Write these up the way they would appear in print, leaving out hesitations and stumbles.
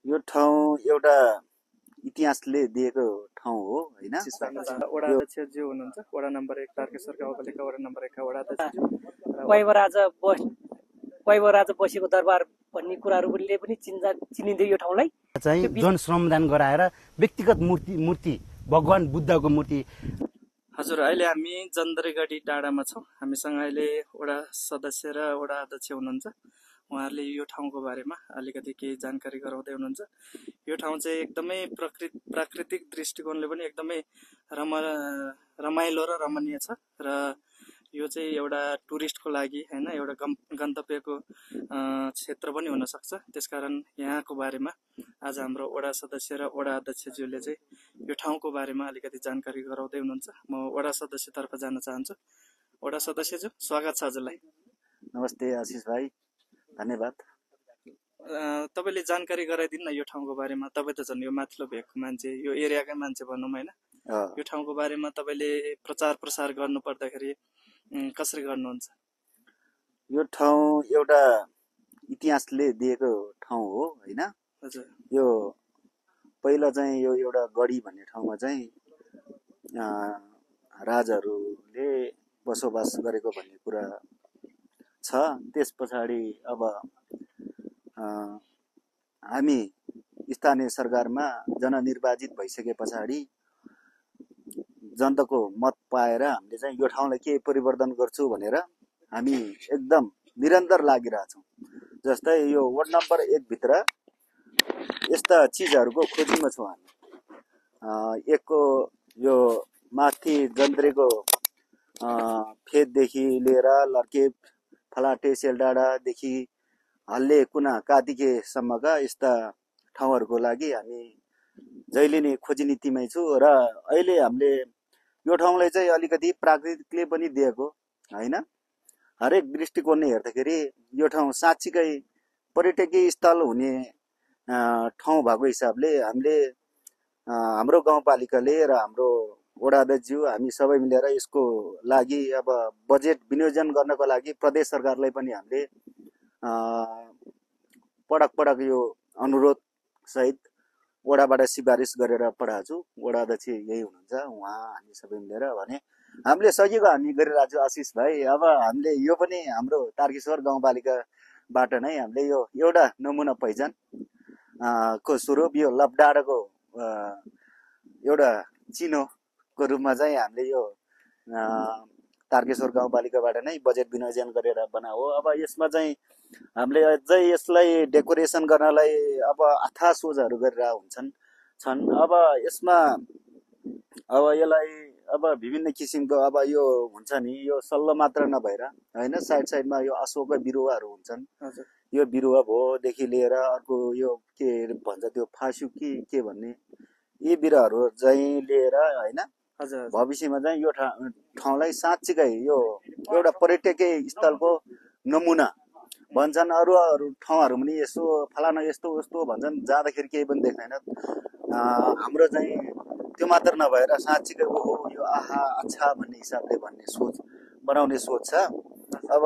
यो ठाउँ एउटा इतिहासले दिएको ठाउँ हो हैन। वडा अध्यक्षज्यू हुनुहुन्छ, वडा नम्बर 1 तारकेश्वर गाउँपालिका वडा नम्बर 1 का वडा अध्यक्षज्यू। कैवर राजा बसेको दरबार भन्ने कुराहरूले पनि चिनिन्थ्यो यो ठाउँलाई। चाहिँ जन श्रमदान गराएर व्यक्तिगत मूर्ति भगवान बुद्धको मूर्ति। हजुर, अहिले हामी जन्द्रेगढी डाँडामा छौँ। हामीसँग अहिले वडा सदस्य र वडा अध्यक्ष हुनुहुन्छ। उहाँहरूले यो ठाउँको बारेमा अलिकति केही जानकारी गराउँदै हुनुहुन्छ। यो ठाउँ चाहिँ एकदमै प्राकृतिक दृष्टिकोणले पनि एकदमै रमाइलो र रमणीय छ र यो चाहिँ एउटा टुरिस्टको लागि हैन एउटा गन्तव्यको क्षेत्र पनि हुन सक्छ। त्यसकारण यहाँको बारेमा आज हाम्रो वडा सदस्य र वडा अध्यक्षज्यूले चाहिँ यो ठाउँको बारेमा अलिकति जानकारी गराउँदै हुनुहुन्छ। म वडा सदस्यतर्फ जान चाहन्छु। वडा सदस्यज्यू, स्वागत छ हजुरलाई। नमस्ते आशिष भाइ, धन्यवाद। तपाईले जानकारी गराइदिनु न यो ठाउँको बारेमा। तपाईँ त झन् यो माथिल्लो भेगको मान्छे, यो एरियाकै मान्छे भनौँ हैन। यो ठाउँको बारेमा तपाईले प्रचार प्रसार गर्नु पर्दाखेरि कसरी गर्नुहुन्छ? यो ठाउँ एउटा इतिहासले दिएको ठाउँ हो हैन। हजुर, यो पहिला चाहिँ यो एउटा गढी भन्ने ठाउँमा चाहिँ राजाहरूले बसोबास गरेको भन्ने कुरा छ। त्यस पछाडि अब हामी स्थानीय सरकारमा जननिर्वाचित भइसके पछाडि जनताको मत पाएर हामीले चाहिँ यो ठाउँलाई के परिवर्तन गर्छु भनेर हामी एकदम निरन्तर लागिरहेछौँ। जस्तै यो वार्ड नम्बर 1 भित्र यस्ता चिजहरूको खोजीमा छौँ हामी। एकको यो माथि जन्द्रेको फेददेखि लिएर लर्के फलाटे सेलडाँडादेखि हल्ले कुना कातिकेसम्मका यस्ता ठाउँहरूको लागि हामी जहिले नै खोजी नीतिमै छु र अहिले हामीले यो ठाउँलाई चाहिँ अलिकति प्राकृतिकले पनि दिएको हैन। हरेक दृष्टिकोणले हेर्दाखेरि यो ठाउँ साँच्चीकै पर्यटकीय स्थल हुने ठाउँ भएको हिसाबले हामीले हाम्रो गाउँपालिकाले र हाम्रो वडा अध्यक्षज्यू हामी सबै मिलेर यसको लागि अब बजेट विनियोजन गर्नको लागि प्रदेश सरकारलाई पनि हामीले पटक यो अनुरोध सहित वडाबाट सिफारिस गरेर पठाएको छु। वडा अध्यक्ष यही हुनुहुन्छ, उहाँ हामी सबै मिलेर भने हामीले सकेको हामी गरिरहेको छु। आशिष भाइ, अब हामीले यो पनि हाम्रो तारकेश्वर गाउँपालिकाबाट नै हामीले यो एउटा नमुना पहिचान को स्वरूप यो लपडाँडाको एउटा चिनोको रूपमा चाहिँ हामीले यो तारकेश्वर गाउँपालिकाबाट नै बजेट विनियोजन गरेर बनाऊ। अब यसमा चाहिँ हामीले अझै यसलाई डेकोरेसन गर्नलाई अब अथाह सोचहरू गरिरहेका छन्। अब यसमा अब यसलाई अब विभिन्न किसिमको अब यो हुन्छ नि, यो सल्लो मात्र नभएर हैन, साइडमा यो अशोकका बिरुवाहरू हुन्छन्। यो बिरुवा भोदेखि लिएर अर्को यो के भन्छ त्यो फासु के भन्ने यी बिरुवाहरू चाहिँ लिएर हैन भविष्यमा चाहिँ यो ठाउँलाई साँच्चीकै यो एउटा पर्यटकीय स्थलको नमुना भन्छन्। अरू ठाउँहरू पनि यसो फलाना यस्तो उस्तो भन्छन्, जाँदाखेरि केही पनि देख्दैन। हाम्रो चाहिँ त्यो मात्र नभएर साँच्चीकै ओहो यो आहा अच्छा भन्ने हिसाबले भन्ने सोच बनाउने सोच छ। अब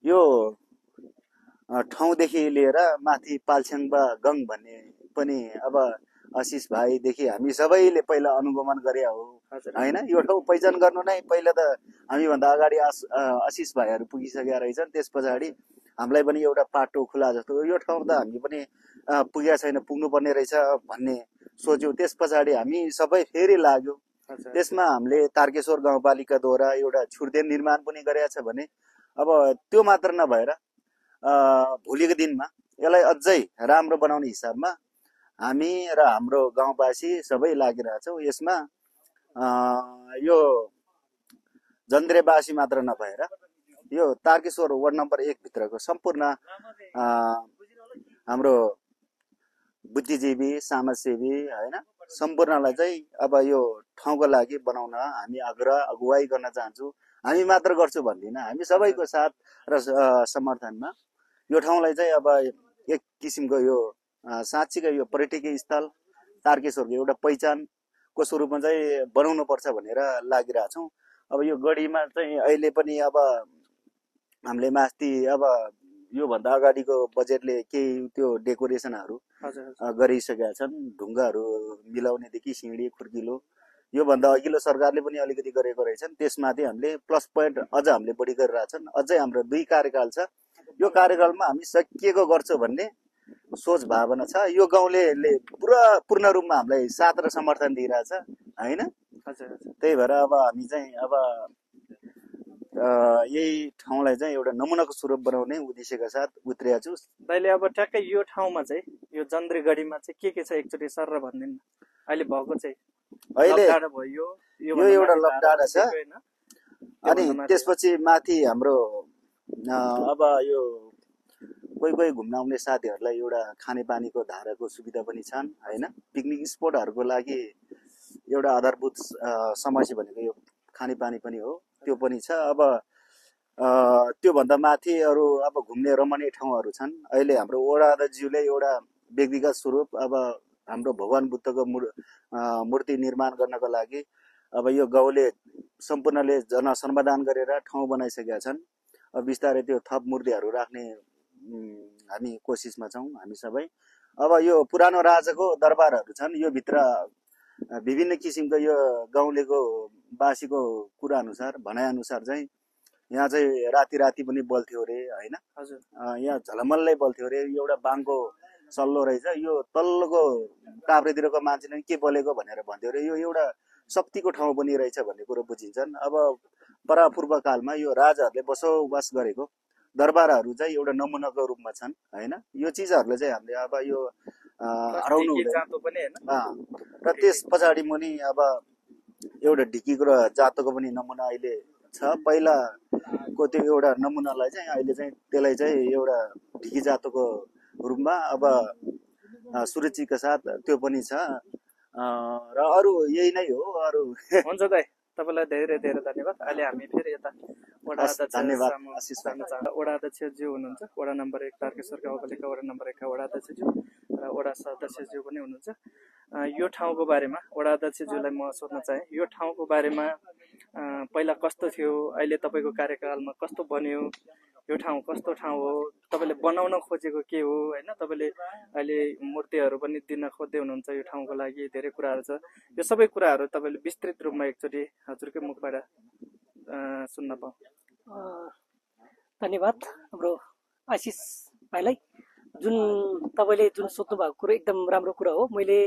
यो ठाउँदेखि लिएर माथि पाल्छ्याङबा गङ भन्ने पनि अब आशिष भाइदेखि हामी सबैले पहिला अनुगमन गरे हो हैन। यो ठाउँ पहिचान गर्नु नै पहिला त हामीभन्दा अगाडि आशिष भाइहरू पुगिसकेका रहेछन्। त्यस पछाडि हामीलाई पनि एउटा पाटो खुला जस्तो यो ठाउँ त हामी पनि पुगेका छैन, पुग्नुपर्ने रहेछ भन्ने सोच्यौँ। त्यस पछाडि हामी सबै फेरि लाग्यो। त्यसमा हामीले तारकेश्वर गाउँपालिकाद्वारा एउटा छुर्तेन निर्माण पनि गरेका छ भने अब त्यो मात्र नभएर भोलिको दिनमा यसलाई अझै राम्रो बनाउने हिसाबमा हामी र हाम्रो गाउँवासी सबै लागिरहेछौँ। यसमा यो जन्द्रेवासी मात्र नभएर यो तारकेश्वर वार्ड नम्बर 1 भित्रको सम्पूर्ण हाम्रो बुद्धिजीवी समाजसेवी हैन सम्पूर्णलाई चाहिँ अब यो ठाउँको लागि बनाउन हामी अगुवाई गर्न चाहन्छौँ। हामी मात्र गर्छु भन्दिनँ, हामी सबैको साथ र समर्थनमा यो ठाउँलाई चाहिँ अब एक किसिमको यो साँच्चीकै यो पर्यटकीय स्थल तारकेश्वरको एउटा पहिचानको स्वरूपमा चाहिँ बनाउनु पर्छ भनेर लागिरहेछौँ। अब यो गढीमा चाहिँ अहिले पनि अब हामीले माथि अब योभन्दा अगाडिको बजेटले केही त्यो डेकोरेसनहरू हजुर गरिसकेका छन्। ढुङ्गाहरू मिलाउनेदेखि सिँढी खुर्किलो योभन्दा अघिल्लो सरकारले पनि अलिकति गरेको रहेछन्। त्यसमाथि हामीले प्लस पोइन्ट अझ हामीले बढी गरिरहेछन्। अझै हाम्रो 2 कार्यकाल छ। यो कार्यकालमा हामी सकिएको गर्छौँ भन्ने सोच भावना छ। यो गाउँले पुरा पूर्ण रूपमा हामीलाई साथ र समर्थन दिइरहेछ हैन। हजुर त्यही भएर अब हामी चाहिँ अब यही ठाउँलाई चाहिँ एउटा नमुनाको स्वरूप बनाउने उद्देश्यका साथ उत्रिया छु। दाइले अब ठ्याक्कै यो ठाउँमा चाहिँ यो जन्द्रेगढीमा चाहिँ के छ एकचोटि सर र भनिदिनु अहिले भएको चाहिँ अहिले लकडाँडा भयो यो एउटा लकडाँडा छ। अनि त्यसपछि माथि हाम्रो अब यो कोही घुम्न आउने साथीहरूलाई एउटा खानेपानीको धाराको सुविधा पनि छन् हैन। पिकनिक स्पोटहरूको लागि एउटा आधारभूत समस्या भनेको यो खानेपानी पनि हो, त्यो पनि छ। अब त्योभन्दा माथि अरू अब घुम्ने रमणीय ठाउँहरू छन्। अहिले हाम्रो वडा अध्यक्षज्यूले एउटा व्यक्तिगत स्वरूप अब हाम्रो भगवान बुद्धको मूर्ति निर्माण गर्नको लागि अब यो गाउँले सम्पूर्णले जनसमाधान गरेर ठाउँ बनाइसकेका छन्। अब बिस्तारै त्यो थप मूर्तिहरू राख्ने हामी कोसिसमा छौँ हामी सबै। अब यो पुरानो राजाको दरबारहरू छन्। यो भित्र विभिन्न किसिमको यो गाउँलेको बासीको कुरा अनुसार भनाइ अनुसार चाहिँ यहाँ चाहिँ राति पनि बल्थ्यो अरे हैन। हजुर यहाँ झलमल्लै बल्थ्यो अरे। एउटा बाङको सल्लो रहेछ। यो तल्लोको काभ्रेतिरको मान्छेले के बोलेको भनेर भन्थ्यो अरे। यो एउटा शक्तिको ठाउँ पनि रहेछ भन्ने कुरो बुझिन्छन्। अब परापूर्व कालमा यो राजाहरूले बसोबास गरेको दरबारहरू चाहिँ एउटा नमुनाको रूपमा छन् हैन। यो चिजहरूले चाहिँ हामीले अब यो हराउनु हुँदैन। र त्यस पछाडि मुनि अब एउटा ढिकीको र जातोको पनि नमुना अहिले छ। पहिलाको त्यो एउटा नमुनालाई चाहिँ अहिले चाहिँ त्यसलाई चाहिँ एउटा ढिकी जातोको रूपमा अब सुरक्षाका साथ त्यो पनि छ। र अरू यही नै हो। अरू हुन्छ दाइ, तपाईँलाई धेरै धेरै धन्यवाद। अहिले हामी फेरि यता वडा अध्यक्षज्यू हुनुहुन्छ, वडा नम्बर 1 तारकेश्वर गाउँपालिका वडा नम्बर 1 का वडा अध्यक्षज्यू र वडा सदस्यज्यू पनि हुनुहुन्छ। यो ठाउँको बारेमा वडा अध्यक्षज्यूलाई म सोध्न चाहे, यो ठाउँको बारेमा पहिला कस्तो थियो, अहिले तपाईँको कार्यकालमा कस्तो बन्यो, यो ठाउँ कस्तो ठाउँ हो, तपाईँले बनाउन खोजेको के हो हैन। तपाईँले अहिले मूर्तिहरू पनि दिन खोज्दै हुनुहुन्छ यो ठाउँको लागि, धेरै कुराहरू छ। यो सबै कुराहरू तपाईँले विस्तृत रूपमा एकचोटि हजुरकै मुखबाट सुन्न पाऊँ। धन्यवाद हाम्रो आशिष भाइलाई। जुन तपाईँले जुन सोध्नु भएको कुरो एकदम राम्रो कुरा हो। मैले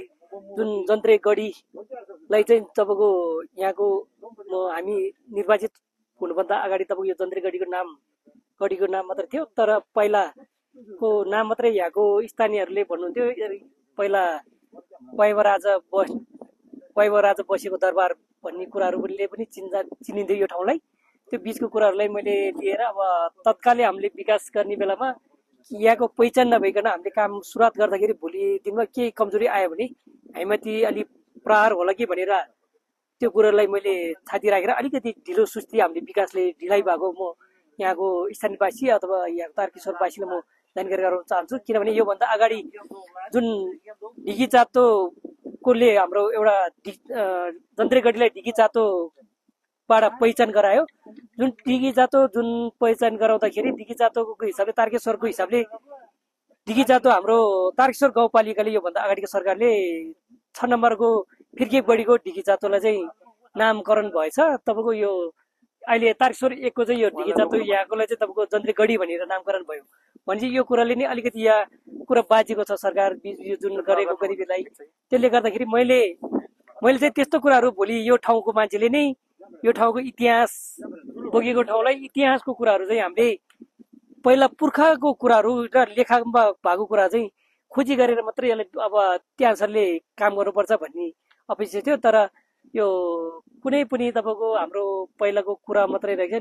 जुन जन्द्रेगढीलाई चाहिँ तपाईँको यहाँको हामी निर्वाचित हुनुभन्दा अगाडि तपाईँको यो जन्द्रेगढीको नाम मात्र थियो। तर पहिलाको नाम मात्रै यहाँको स्थानीयहरूले भन्नुहुन्थ्यो पहिला वाइवा राजा बसेको दरबार भन्ने कुराहरूले पनि चिनिन्थ्यो यो ठाउँलाई। त्यो बिचको कुराहरूलाई मैले लिएर अब तत्कालै हामीले विकास गर्ने बेलामा यहाँको पहिचान नभइकन हामीले काम सुरुवात गर्दाखेरि भोलि दिनमा केही कमजोरी आयो भने हामीमाथि अलि प्रहार होला कि भनेर त्यो कुरालाई मैले छाती राखेर अलिकति ढिलो सुस्ती हामीले विकासले ढिलाइ भएको म यहाँको स्थानीयवासी अथवा यहाँ तारकेश्वरवासीलाई म जानकारी गराउन चाहन्छु। किनभने योभन्दा अगाडि जुन ढिकी जातोकोले हाम्रो एउटा जन्द्रेगढीलाई ढिकी जातोबाट पहिचान गरायो। जुन ढिकी जातो जुन पहिचान गराउँदाखेरि ढिकी जातोको हिसाबले तारकेश्वरको हिसाबले ढिकी जातो हाम्रो तारकेश्वर गाउँपालिकाले योभन्दा अगाडिको सरकारले 6 नम्बरको फिर्के बढीको ढिकी जातोलाई चाहिँ नामकरण भएछ। तपाईँको यो अहिले तारकेश्वर 1 को चाहिँ यो ढिकी जातो यहाँकोलाई चाहिँ तपाईँको जन्द्रेगढी भनेर नामकरण भयो भने चाहिँ यो कुराले नै अलिकति यहाँ कुरा बाजिएको छ सरकार जुन गरेको गरिबीलाई। त्यसले गर्दाखेरि मैले चाहिँ त्यस्तो कुराहरू भोलि यो ठाउँको मान्छेले नै यो ठाउँको इतिहास बोकेको ठाउँलाई इतिहासको कुराहरू चाहिँ हामीले पहिला पुर्खाको कुराहरू र लेखामा भएको कुरा चाहिँ खोजी गरेर मात्रै यसलाई अब त्यहाँ अनुसारले काम गर्नुपर्छ भन्ने अपेक्षा थियो। तर यो कुनै पनि तपाईँको हाम्रो पहिलाको कुरा मात्रै रहेछ,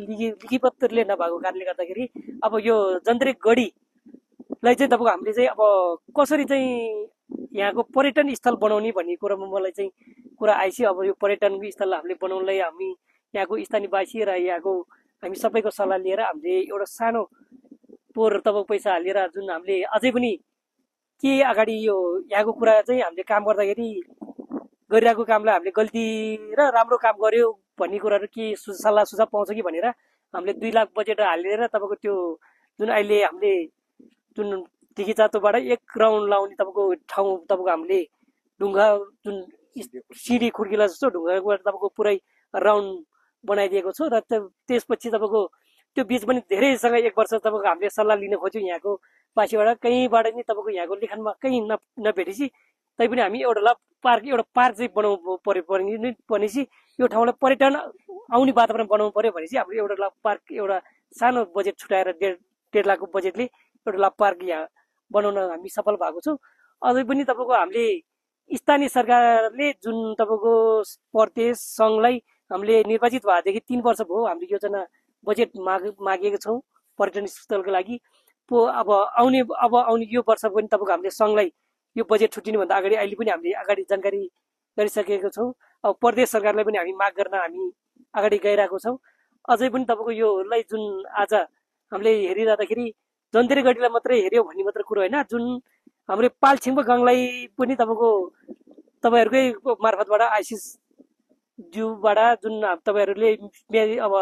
लिखिपत्रले नभएको कारणले गर्दाखेरि अब यो जन्द्रेगढीलाई चाहिँ तपाईँको हामीले चाहिँ अब कसरी चाहिँ यहाँको पर्यटन स्थल बनाउने भन्ने कुरामा मलाई चाहिँ कुरा आइसक्यो। अब यो पर्यटन स्थल हामीले बनाउनलाई हामी यहाँको स्थानीयवासी र यहाँको हामी सबैको सल्लाह लिएर हामीले एउटा सानो पोहोर तपाईँको पैसा हालेर जुन हामीले अझै पनि के अगाडि यो यहाँको कुरा चाहिँ हामीले काम गर्दाखेरि गरिरहेको कामलाई हामीले गल्ती र राम्रो काम गर्यो भन्ने कुराहरू के सल्लाह सुझाव पाउँछ कि भनेर हामीले 2 लाख बजेट हालेर तपाईँको त्यो जुन अहिले हामीले जुन ढिकी जातोबाट एक राउन्ड लाउने तपाईँको ठाउँ तपाईँको हामीले ढुङ्गा जुन सिँढी खुड्किला जस्तो ढुङ्गाबाट तपाईँको पुरै राउन्ड बनाइदिएको छु। र त्यसपछि तपाईँको त्यो बिच पनि धेरैसँग एक वर्ष तपाईँको हामीले सल्लाह लिन खोज्यौँ यहाँको वासीबाट, कहीँबाट नि तपाईँको यहाँको लेखनमा कहीँ नभेटेपछि तैपनि हामी एउटा पार्क चाहिँ बनाउनु पर्यो भनेपछि यो ठाउँलाई पर्यटन आउने वातावरण बनाउनु पर्यो भनेपछि हाम्रो एउटा पार्क एउटा सानो बजेट छुट्याएर 1.5 लाखको बजेटले एउटा पार्क यहाँ बनाउन हामी सफल भएको छौँ। अझै पनि तपाईँको हामीले स्थानीय सरकारले जुन तपाईँको प्रदेश सङ्घलाई हामीले निर्वाचित भएदेखि 3 वर्ष भयो हामीले योजना बजेट मागेको छौँ पर्यटन स्थलको लागि। अब आउने यो वर्ष पनि तपाईँको हामीले सङ्घलाई यो बजेट छुट्टिने भन्दा अगाडि अहिले पनि हामीले अगाडि जानकारी गरिसकेको छौँ। अब प्रदेश सरकारलाई पनि हामी माग गर्न हामी अगाडि गइरहेको छौँ। अझै पनि तपाईँको योलाई जुन आज हामीले हेरिरहँदाखेरि जन्तेरगढीलाई मात्रै हेऱ्यो भन्ने मात्र कुरो होइन, जुन हाम्रो पालछिङ्बो गाउँलाई पनि तपाईँहरूकै मार्फतबाट आशिष ज्यूबाट जुन तपाईँहरूले अब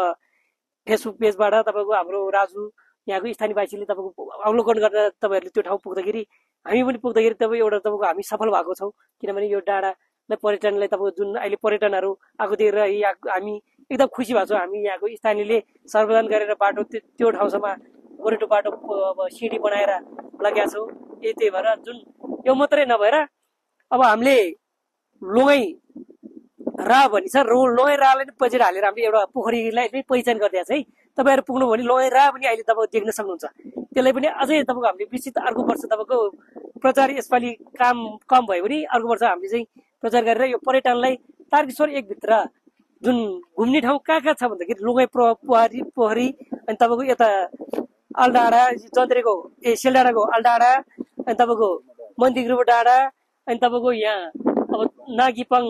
फेसबुक पेजबाट तपाईँको हाम्रो राजु यहाँको स्थानीयवासीले तपाईँको अवलोकन गरेर तपाईँहरूले त्यो ठाउँ पुग्दाखेरि हामी पनि पुग्दाखेरि तपाईँ एउटा तपाईँको हामी सफल भएको छौँ। किनभने यो डाँडालाई पर्यटनलाई तपाईँको जुन अहिले पर्यटनहरू आएको देखेर हामी एकदम खुसी भएको छौँ। हामी यहाँको स्थानीयले सर्वदान गरेर बाटो त्यो ठाउँसम्म गोरेटो बाटो अब सिँढी बनाएर लगेका छौँ। त्यही भएर जुन यो मात्रै नभएर अब हामीले लोङै रा भनिन्छ, लोङै रालाई पनि बजेट हालेर हामीले एउटा पोखरीलाई पनि पहिचान गरिदिएको छ है। तपाईँहरू पुग्नु भने लोङै रा पनि अहिले तपाईँ देख्न सक्नुहुन्छ। त्यसलाई पनि अझै तपाईँको हामीले विस्तृत अर्को वर्ष तपाईँको प्रचार यसपालि कम भयो भने अर्को वर्ष हामीले चाहिँ प्रचार गरेर यो पर्यटनलाई तारकेश्वर एकभित्र जुन घुम्ने ठाउँ कहाँ छ भन्दाखेरि लोङै पोखरी अनि तपाईँको यता अलडाँडा जन्त्रेको सिलडाँडाको अलडाँडा अनि तपाईँको मन्दिरग्रुप डाँडा अनि तपाईँको यहाँ अब नागिपाङ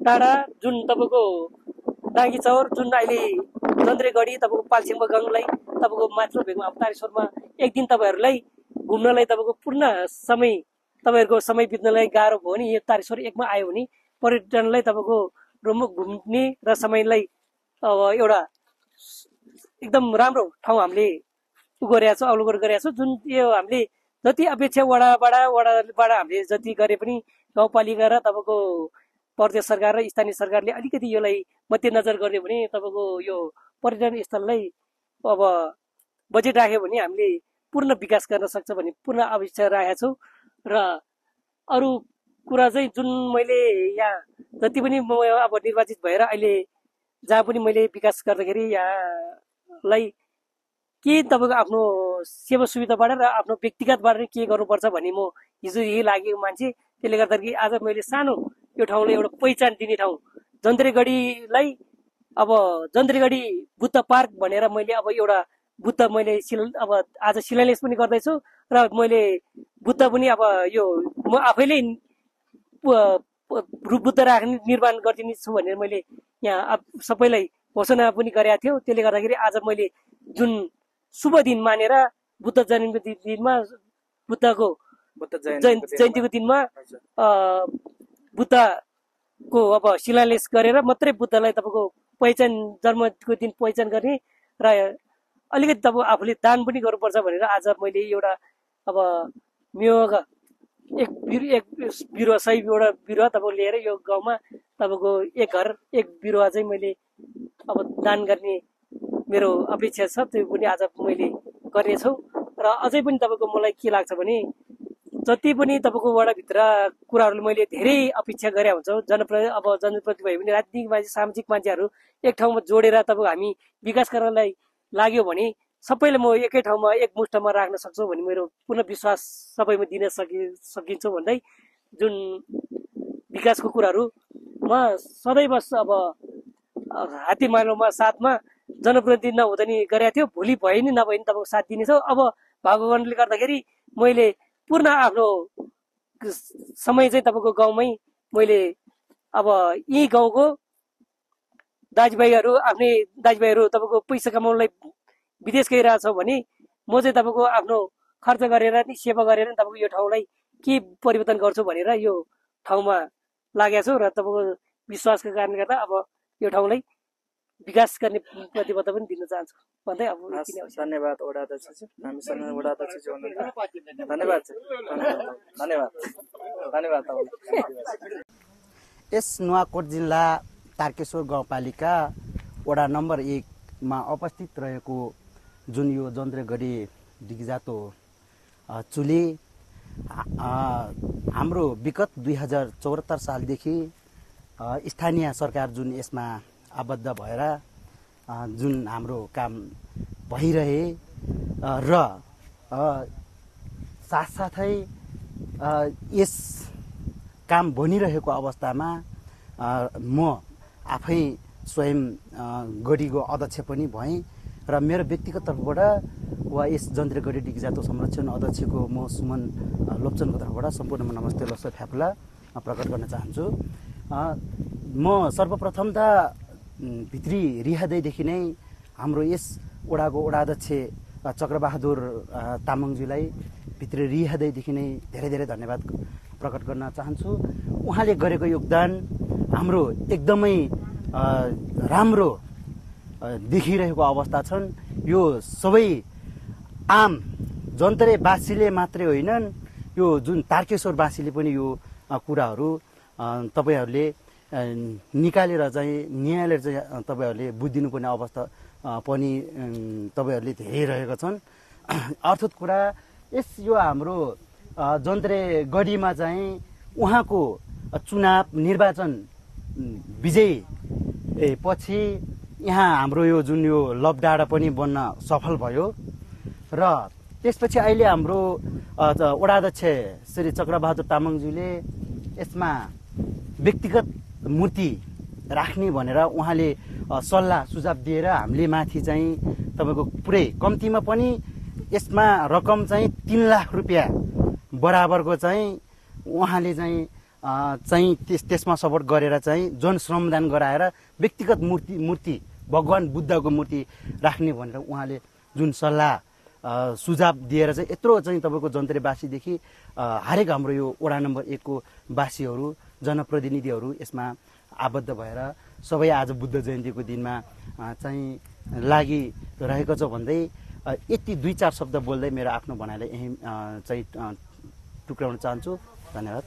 डाँडा जुन तपाईँको डाँगी चौर जुन अहिले जन्त्रेगढी तपाईँको पालछिङ्बो गाउँलाई तपाईँको माथिल्लो भेगमा अब तारेश्वरमा एक दिन तपाईँहरूलाई घुम्नलाई तपाईँको पूर्ण समय तपाईँहरूको समय बित्नलाई गाह्रो भयो भने यो तारेश्वर एकमा आयो भने पर्यटनलाई तपाईँको प्रमुख घुम्ने र समयलाई अब एउटा एकदम राम्रो ठाउँ हामीले गरेका छौँ, अवलोकन गरेका छौँ। जुन यो हामीले जति अपेक्षा वडाबाट हामीले जति गरे पनि गाउँपालिका र तपाईँको प्रदेश सरकार र स्थानीय सरकारले अलिकति यसलाई मध्यनजर गरिदियो भने तपाईँको यो पर्यटन स्थललाई अब बजेट राख्यो भने हामीले पूर्ण विकास गर्न सक्छ भन्ने पूर्ण अपेक्षा राखेका छौँ। र अरू कुरा चाहिँ जुन मैले यहाँ जति पनि म अब निर्वाचित भएर अहिले जहाँ पनि मैले विकास गर्दाखेरि यहाँलाई के तपाईँको आफ्नो सेवा सुविधाबाट र आफ्नो व्यक्तिगतबाट के गर्नुपर्छ भन्ने म हिजो यही लागेको मान्छे। त्यसले गर्दाखेरि आज मैले सानो यो ठाउँलाई एउटा पहिचान दिने ठाउँ जन्त्रेगढीलाई अब जन्त्रेगढी बुद्ध पार्क भनेर मैले अब एउटा बुद्ध मैले अब आज शिलान्यास पनि गर्दैछु र मैले बुद्ध पनि अब यो म आफैले रूप बुद्ध राख्ने निर्माण गरिदिने छु भनेर मैले यहाँ सबैलाई घोषणा पनि गरेको थियो। त्यसले गर्दाखेरि आज मैले जुन शुभ दिन मानेर बुद्ध जयन्तीको दिनमा बुद्धको जयन्तीको दिनमा बुद्धको अब शिलान्यास गरेर मात्रै बुद्धलाई तपाईँको पहिचान जन्मको दिन पहिचान गर्ने र अलिकति तपाईँ आफूले दान पनि गर्नुपर्छ भनेर आज मैले एउटा अब म्योग एक बिरुवा सही एउटा बिरुवा तपाईँ लिएर यो गाउँमा तपाईँको एक घर एक बिरुवा चाहिँ मैले अब दान गर्ने मेरो अपेक्षा छ। त्यो पनि आज मैले गर्नेछु। र अझै पनि तपाईँको मलाई के लाग्छ भने जति पनि तपाईँको वडाभित्र कुराहरू मैले धेरै अपेक्षा गरे हुन्छौँ। जनप्रति भयो भने राजनीतिक मान्छे सामाजिक मान्छेहरू एक ठाउँमा जोडेर तपाईँको हामी विकास गर्नलाई लाग्यो भने सबैले म एकै ठाउँमा एक मुष्टमा राख्न सक्छु भन्ने मेरो पूर्ण विश्वास सबैमा दिन सकिन्छ भन्दै जुन विकासको कुराहरूमा सदैव अब हात्तीमालोमा साथमा जनप्रतिनिधि नहुँदा नि गरेको थियो, भोलि भयो नि नभए नि तपाईँको साथ दिनेछौँ। अब भगवान्ले गर्दाखेरि मैले पूर्ण आफ्नो समय चाहिँ तपाईँको गाउँमै मैले अब यी गाउँको दाजुभाइहरू आफ्नै दाजुभाइहरू तपाईँको पैसा कमाउनलाई विदेश गइरहेछ भने म चाहिँ तपाईँको आफ्नो खर्च गरेर नि सेवा गरेर नि तपाईँको यो ठाउँलाई के परिवर्तन गर्छु भनेर यो ठाउँमा लागेको छु। र तपाईँको विश्वासको कारणले गर्दा अब यो ठाउँलाई विकास गर्ने प्रतिबद्धता पनि दिन चाहन्छु भन्दै अब यति नै हो। धन्यवाद वडा अध्यक्षज्यू, हामीसँग वडा अध्यक्षज्यू हुनुहुन्छ। धन्यवाद धन्यवाद धन्यवाद तपाईँलाई। यस नुवाकोट जिल्ला तारकेश्वर गाउँपालिका वडा नम्बर 1 मा उपस्थित रहेको जुन यो जन्द्रेगढी दिगजातो चुली हाम्रो विगत 2074 सालदेखि स्थानीय सरकार जुन यसमा आबद्ध भएर जुन हाम्रो काम भइरहे र साथसाथै यस काम बनिरहेको अवस्थामा म आफै स्वयं गढीको अध्यक्ष पनि भएँ र मेरो व्यक्तिगत तर्फबाट वा यस जन्द्रेगढी दिगजातो संरक्षण अध्यक्षको म सुमन लोप्चनको तर्फबाट सम्पूर्ण नमस्ते लस्स फ्याफुला प्रकट गर्न चाहन्छु। म सर्वप्रथम त भित्री हृदयदेखि नै हाम्रो यस वडाको वडाध्यक्ष चक्रबहादुर तामाङज्यूलाई भित्री हृदयदेखि नै धेरै धेरै धन्यवाद प्रकट गर्न चाहन्छु। उहाँले गरेको योगदान हाम्रो एकदमै राम्रो देखिरहेको अवस्था छन्। यो सबै आम जन्तरेवासीले मात्रै होइनन्, यो जुन तारकेश्वरवासीले पनि यो कुराहरू तपाईहरूले निकालेर चाहिँ न्यायालय चाहिँ तपाईहरूले बुझिदिनुपर्ने अवस्था पनि तपाईहरूले धेरै रहेका छन्। अर्थात् कुरा यस यो हाम्रो जन्द्रेगढीमा चाहिँ उहाँको चुनाव निर्वाचन विजय पछि यहाँ हाम्रो यो जुन यो लबडाँडा पनि बन्न सफल भयो र त्यसपछि अहिले हाम्रो वडाध्यक्ष श्री चक्रबहादुर तामाङज्यूले यसमा व्यक्तिगत मूर्ति राख्ने भनेर उहाँले सल्लाह सुझाव दिएर हामीले माथि चाहिँ तपाईँको पुरै कम्तीमा पनि यसमा रकम चाहिँ 3 लाख रुपियाँ बराबरको चाहिँ उहाँले चाहिँ त्यसमा सपोर्ट गरेर चाहिँ जन श्रमदान गराएर व्यक्तिगत मूर्ति भगवान बुद्धको मूर्ति राख्ने भनेर उहाँले जुन सल्लाह सुझाव दिएर चाहिँ यत्रो चाहिँ तपाईँको जन्त्रेवासीदेखि हरेक हाम्रो यो वडा नम्बर 1 को वासीहरू जनप्रतिनिधिहरू यसमा आबद्ध भएर सबै आज बुद्ध जयन्तीको दिनमा चाहिँ लागिरहेको छ भन्दै यति 2-4 शब्द बोल्दै मेरो आफ्नो भनाइलाई यही चाहिँ टुक्राउन चाहन्छु। धन्यवाद।